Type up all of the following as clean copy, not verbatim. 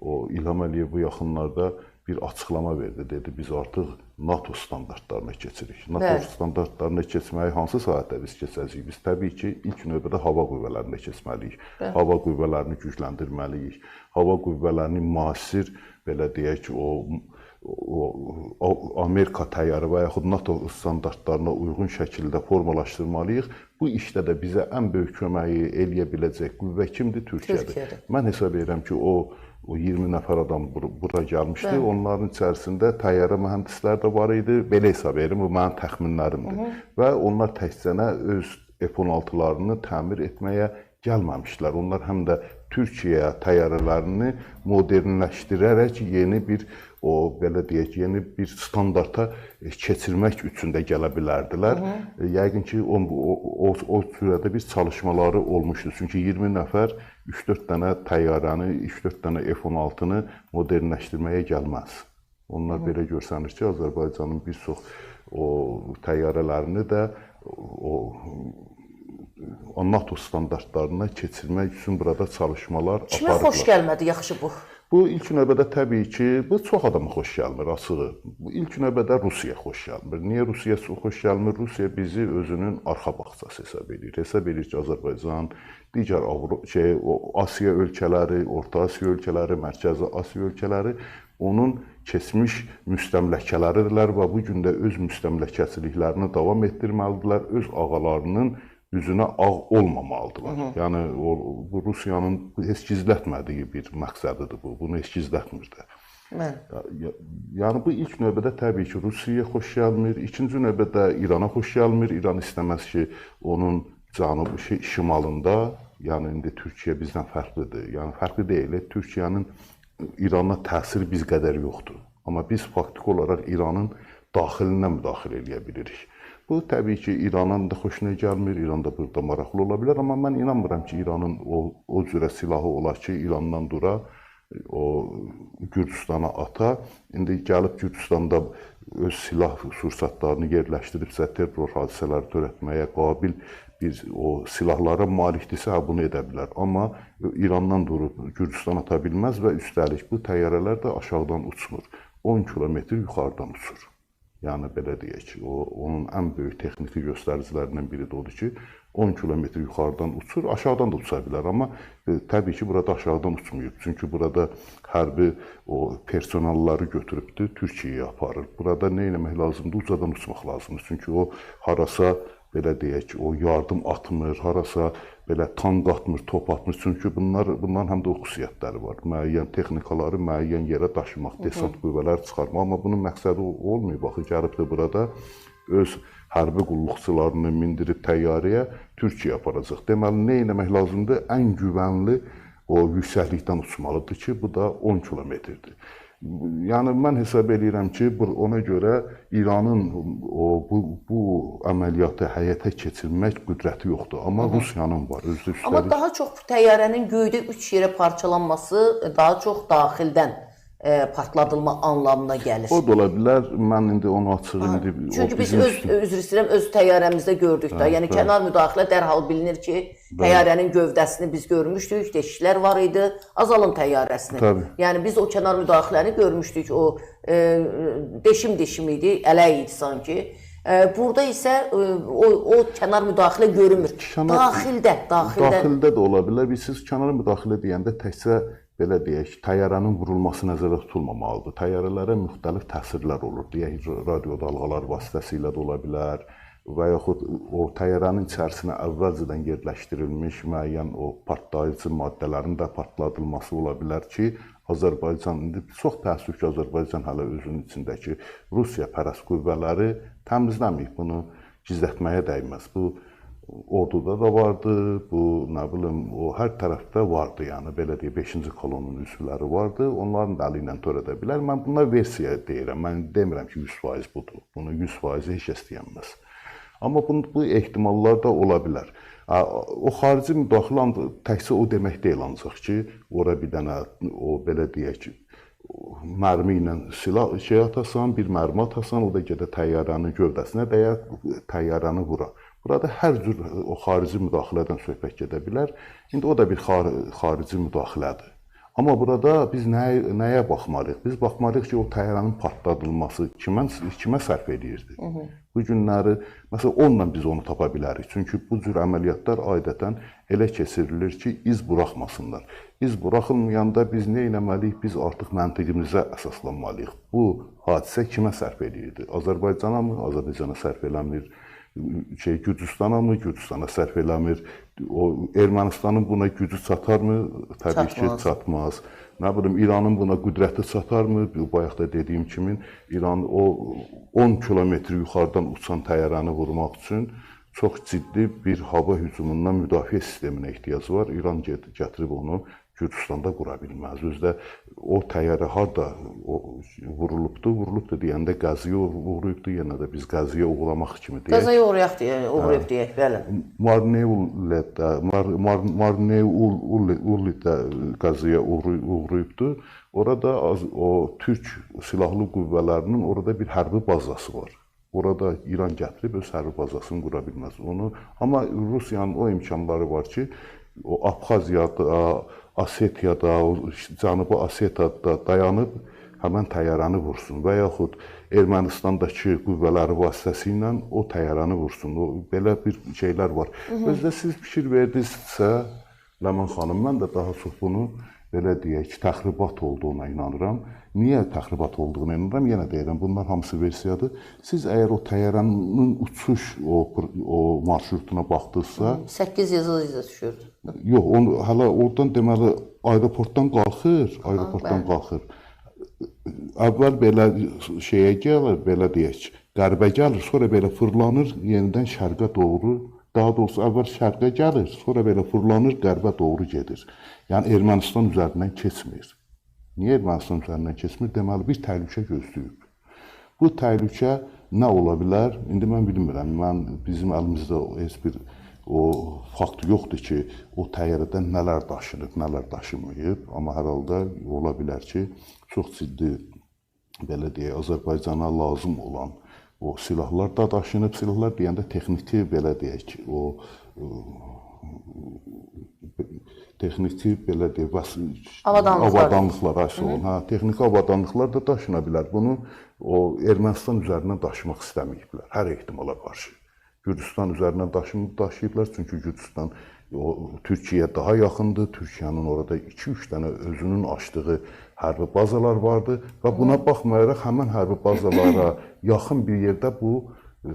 o İlham Əliyev bu yaxınlarda bir açıqlama verdi. Dedi, biz artıq NATO standartlarına keçirik. NATO standartlarına keçməyi hansı sahədə biz keçəcəyik? Biz təbii ki, ilk növbədə hava qüvvələrinə keçməliyik. Hava qüvvələrini gücləndirməliyik. Hava qüvvələrini müasir, belə deyək ki, o Amerika təyyarı və yaxud NATO standartlarına uyğun şəkildə formalaşdırmalıyıq. Bu işdə də bizə ən böyük köməyi eləyə biləcək qüvvə kimdir? Türkiyədir. Mən hesab edirəm ki, o 20 nəfər adam bura gəlmişdi. Onların içərisində təyyarə mühəndislər də var idi. Belə hesab edirəm, bu mənim təxminlərimdir. Və onlar təkcə öz F-16'larını təmir etməyə gəlməmişlər. Onlar həm də Türkiyə təyyarələrini modernləşdirərək yeni bir belə deyək, yeni bir standarta keçirmək üçün də gələ bilərdilər. Yəqin ki, o sürədə bir çalışmaları olmuşdu. Çünki 20 nəfər 3-4 dənə təyyarəni, 3-4 dənə F-16'nı modernləşdirməyə gəlməz. Onlar belə görsənir ki, Azərbaycanın bir çox təyyarələrini də NATO standartlarına keçirmək üçün burada çalışmalar aparırlar. Kimə xoş gəlmədi, yaxşı bu? Bu ilk növbədə təbii ki, bu çox adama xoş gəlmir, açığı. İlk növbədə Rusiyaya xoş gəlmir. Niyə Rusiyaya xoş gəlmir? Rusiya bizi özünün arxa bağçası hesab edir. Hesab edir ki, Azərbaycan, digər Asiya ölkələri, Orta Asiya ölkələri, Mərkəzi Asiya ölkələri onun keçmiş müstəmləkələridirlər və bu gün də öz müstəmləkəçiliklərini davam etdirməlidirlər, öz ağalarının üzünə ağ olmamalıdırlar. Yəni, bu Rusiyanın heç gizlətmədiyi bir məqsədidir bu. Bunu heç gizlətmir də. Yəni, bu ilk növbədə təbii ki, Rusiyaya xoş gəlmir. İkinci növbədə İrana xoş gəlmir. İran istəməz ki, onun şimalında, yəni indi Türkiyə bizdən fərqlidir. Yəni, fərqli deyil. Türkiyənin İrana təsiri biz qədər yoxdur. Amma biz faktiki olaraq İranın daxilinə müdaxilə eləyə bilirik. Bu, təbii ki, İranın da xoşuna gəlmir, İran da burada maraqlı ola bilər, amma mən inanmıram ki, İranın o cürə silahı olar ki, İrandan dura, Gürcüstana ata. İndi gəlib Gürcüstanda öz silah sursatlarını yerləşdiribsə, terror hadisələri törətməyə qabil bir silahlara malikdirsə, bunu edə bilər. Amma İrandan durub Gürcüstan ata bilməz və üstəlik bu təyyarələr də aşağıdan uçmur. 10 kilometr yuxarıdan uçur. Yəni, belə deyək ki, onun ən böyük texniki göstəricilərindən biri də odur ki, 10 kilometr yuxarıdan uçur, aşağıdan da uça bilər. Amma təbii ki, burada aşağıdan uçmuyub. Çünki burada hərbi personalları götürübdür, Türkiyəyə aparır. Burada nə eləmək lazımdır? Ucadan uçmaq lazımdır. Çünki o harasa, belə deyək ki, o yardım atmır, harasa belə tank atmır, top atmır. Çünki bunların həm də o xüsusiyyətləri var. Müəyyən texnikaları müəyyən yerə daşımaq, desant qüvvələr çıxarmaq. Amma bunun məqsədi olmayıb. Baxı, gəlib də burada öz hərbi qulluqçularını mindirib təyyarəyə Türkiyə aparacaq. Deməli, nə eləmək lazımdır? Ən güvənli o yüksəklikdən uçmalıdır ki, bu da 10 kilometrdir. Yəni, mən hesab edirəm ki, ona görə İranın bu əməliyyatı həyata keçirmək qüdrəti yoxdur. Amma Rusiyanın var. Amma daha çox təyyarənin göydə 3 yerə parçalanması daha çox daxildən partladılma anlamına gəlir. O da ola bilər. Mən indi onu açığım. Çünki biz üzr istəyirəm, öz təyyarəmizdə gördük də. Yəni, kənar müdaxilə dərhal bilinir ki, təyyarənin gövdəsini biz görmüşdük, deşiklər var idi, azalın təyyarəsini. Yəni, biz o kənar müdaxiləni görmüşdük, o deşim idi, ələk idi sanki. Burada isə o kənar müdaxilə görünmür. Daxildə də ola bilər. Siz kənar müdaxilə deyəndə təkcə belə deyək, təyyarənin vurulması nəzərdə tutulmamalıdır. Təyyarələrə müxtəlif təsirlər olur. Deyək, radio dalğalar vasitəsilə də ola bilər və yaxud o təyyarənin içərisinə əvvəlcədən yerləşdirilmiş müəyyən o partlayıcı maddələrin də partladılması ola bilər ki, Azərbaycan, indi çox təəssüf ki, Azərbaycan hələ özünün içindəki Rusiya pərəst qüvvələri təmizləməyib. Bunu gizlətməyə dəyməz. Bu orduda da vardı, bu, nə bilim, o hər tərəfdə vardı, yəni, belə deyək, 5-ci kolonun üzvləri vardı, onların da əli ilə törədə bilər. Mən buna versiya deyirəm, mən demirəm ki, 100% budur, bunu 100% heç kəs deyənməz. Amma bu ehtimallar da ola bilər. O xarici müdaxilə təkcə o demək deyil ancaq ki, ora bir dənə, belə deyək ki, mərmi ilə silah atasan, bir mərmi atasan, o da gedə təyyarənin gövdəsinə dəyə təyyarəni vura. Burada hər cür o xarici müdaxilədən söhbət gedə bilər. İndi o da bir xarici müdaxilədir. Amma burada biz nəyə baxmalıyıq? Biz baxmalıyıq ki, o təyyarənin partladılması kimə sərf edirdi? Bu günləri, məsələn, onunla biz onu tapa bilərik. Çünki bu cür əməliyyatlar adətən elə keçirilir ki, iz buraxmasınlar. İz buraxılmayanda biz nə etməliyik? Biz artıq məntiqimizə əsaslanmalıyıq. Bu hadisə kimə sərf edirdi? Azərbaycana mı? Azərbaycana sərf eləmir. Gürcüstana mı? Gürcüstana sərf eləmir. Ermənistanın buna gücü çatarmı? Təbii ki, çatmaz. Nə bilim, İranın buna qüdrəti çatarmı? Bayaq da dediyim kimi, İran o 10 kilometr yuxarıdan uçan təyyarəni vurmaq üçün çox ciddi bir hava hücumundan müdafiə sisteminə ehtiyacı var. İran gətirib onu Gürcüstanda qura bilməz. Özdə o təyyarə harda vurulubdu deyəndə Qəziyə uğrayıbdı, yenə də biz Qəziyə uğramaq kimi deyək. Qəziyə uğrayıb deyək, bəli. Marneullidə Qəziyə uğrayıbdı. Orada o Türk silahlı qüvvələrinin orada bir hərbi bazası var. Orada İran gətirib öz hərbi bazasını qura bilməz onu. Amma Rusiyanın o imkanları var ki, o Abxaziyada, Asetiyada, Cənubi Asetiyada dayanıb həmən təyyarəni vursun və yaxud Ermənistandakı qüvvələri vasitəsilə o təyyarəni vursun. Belə bir şeylər var. Özdə siz fikir verdinizsə, Ləman xanım, mən də daha çox bunu belə deyək, təxribat olduğuna inanıram. Niyə təxribat olduğuna inanıram? Yenə deyirəm, bunlar hamısı versiyadır. Siz əgər o təyyarənin uçuş o marşrutuna baxdınızsa... 8 yazılı düşürdü. Yox, hələ oradan deməli, aeroportdan qalxır. Əvvəl belə şeyə gəlir, belə deyək, qərbə gəlir, sonra belə fırlanır, yenidən şərqə doğru. Daha doğrusu, əvvəl şərqə gəlir, sonra belə fırlanır, qərbə doğru gedir. Yəni, Ermənistan üzərindən keçmir. Niyə Ermənistan üzərindən keçmir? Deməli, bir təhlükə gözləyib. Bu təhlükə nə ola bilər? İndi mən bilmirəm. Bizim əlimizdə heç bir fakt yoxdur ki, o təyyarədən nələr daşınıb, nələr daşımayıb. Amma hər halda ola bilər ki, çox ciddi, belə deyək, Azərbaycana lazım olan o silahlar da daşınıb. Silahlar deyəndə texniki, belə deyək, texniki, belə deyək, avadanlıqlar, texniki avadanlıqlar da daşına bilər. Bunu Ermənistan üzərindən daşımaq istəməyiblər, hər ehtimala qarşı. Gürcüstan üzərindən daşıyıblar, çünki Gürcüstan Türkiyəyə daha yaxındır. Türkiyənin orada 2-3 dənə özünün açdığı hərbi bazalar vardı və buna baxmayaraq həmin hərbi bazalara yaxın bir yerdə bu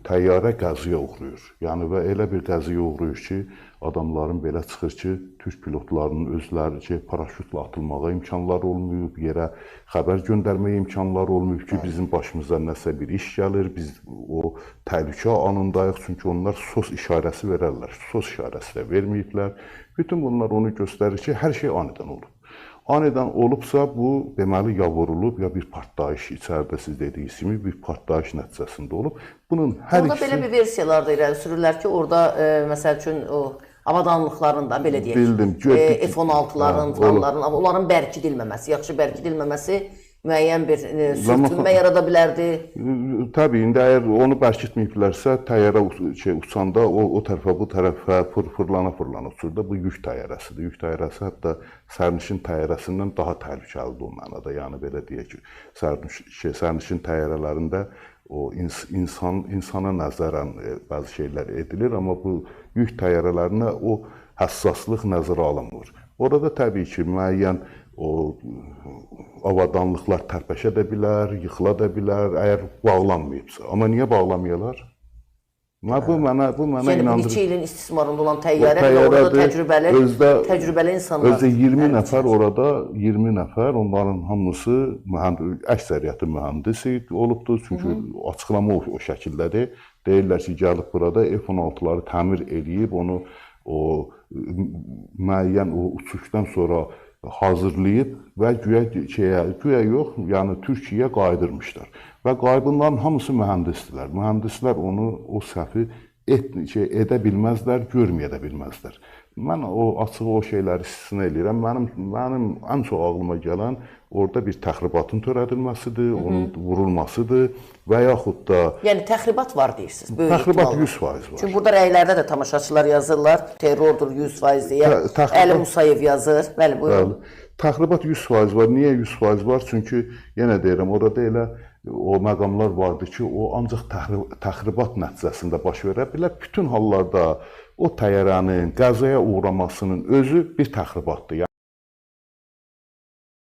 təyyarə Qəziyə uğrayır. Yəni və elə bir Qəziyə uğrayır ki, adamların belə çıxır ki, Türk pilotlarının özləri paraşütlə atılmağa imkanları olmayıb, yerə xəbər göndərməyə imkanları olmayıb ki, bizim başımıza nəsə bir iş gəlir, biz o təhlükə anındayıq, çünki onlar SOS işarəsi verərlər, SOS işarəsi də verməyiblər. Bütün bunlar onu göstərir ki, hər şey anidən olub. Anidən olubsa, bu deməli ya vurulub, ya bir partlayış içəridə siz dediyiniz kimi bir partlayış nəticəsində olub. Bunun hər ikisi... Orada belə bir versiyalar da irəli sürürlər ki, orada məsəl üçün o avadanlıqların da belə deyək, F-16'ların, falanların, onların bərkidilməməsi, yaxşı bərkidilməməsi müəyyən bir sürtünmə yarada bilərdi. Təbii, indi əgər onu bərkitməyiblərsə, təyyarə uçanda o tərəfə, bu tərəfə fırlana uçur da, bu yük təyyarəsidir. Yük təyyarəsi hətta sərnişin təyyarəsindən daha təhlükəlidir o mənada. Yəni, belə deyək ki, sərnişin təyyarələrində insana nəzərən bəzi şeylər edilir, amma bu yük təyyarələrinə o həssaslıq nəzərə alınmır. Orada təbii ki, müəyyən avadanlıqlar tərpəşə də bilər, yıxıla da bilər, əgər bağlanmayıbsa. Amma niyə bağlamayalar? Bu mənə inandırır. Yəni, neçə ilin istismarında olan təyyarə və orada təcrübəli insanlar. Özdə 20 nəfər orada, 20 nəfər, onların hamısı, əksəriyyəti mühəndisi olubdur. Çünki açıqlama o şəkildədir. Deyirlər ki, gəlib burada F-16'ları təmir edib, onu müəyyən uçuşdan sonra hazırlayıb və güya yox, yəni Türkiyəyə qayıdırmışlar. Və qayıdınların hamısı mühəndisdirlər. Mühəndislər o səhvi edə bilməzlər, görməyə də bilməzlər. Mən açıq o şeyləri istisna edirəm. Mənim ən çox ağlıma gələn orada bir təxribatın törədilməsidir, onun vurulmasıdır və yaxud da... Yəni, təxribat var deyirsiniz, böyük təxribat 100% var. Çünki burada rəylərdə də tamaşaçılar yazırlar, terrordur 100% deyə, Əli Musayev yazır. Bəli, buyurun. Təxribat 100% var. Niyə 100% var? Çünki yenə deyirəm, orada elə o məqamlar vardı ki, o ancaq təxribat nəticəsində baş verə bilər. Bütün hallarda o təyyarənin qəzaya uğramasının özü bir təxribatdır.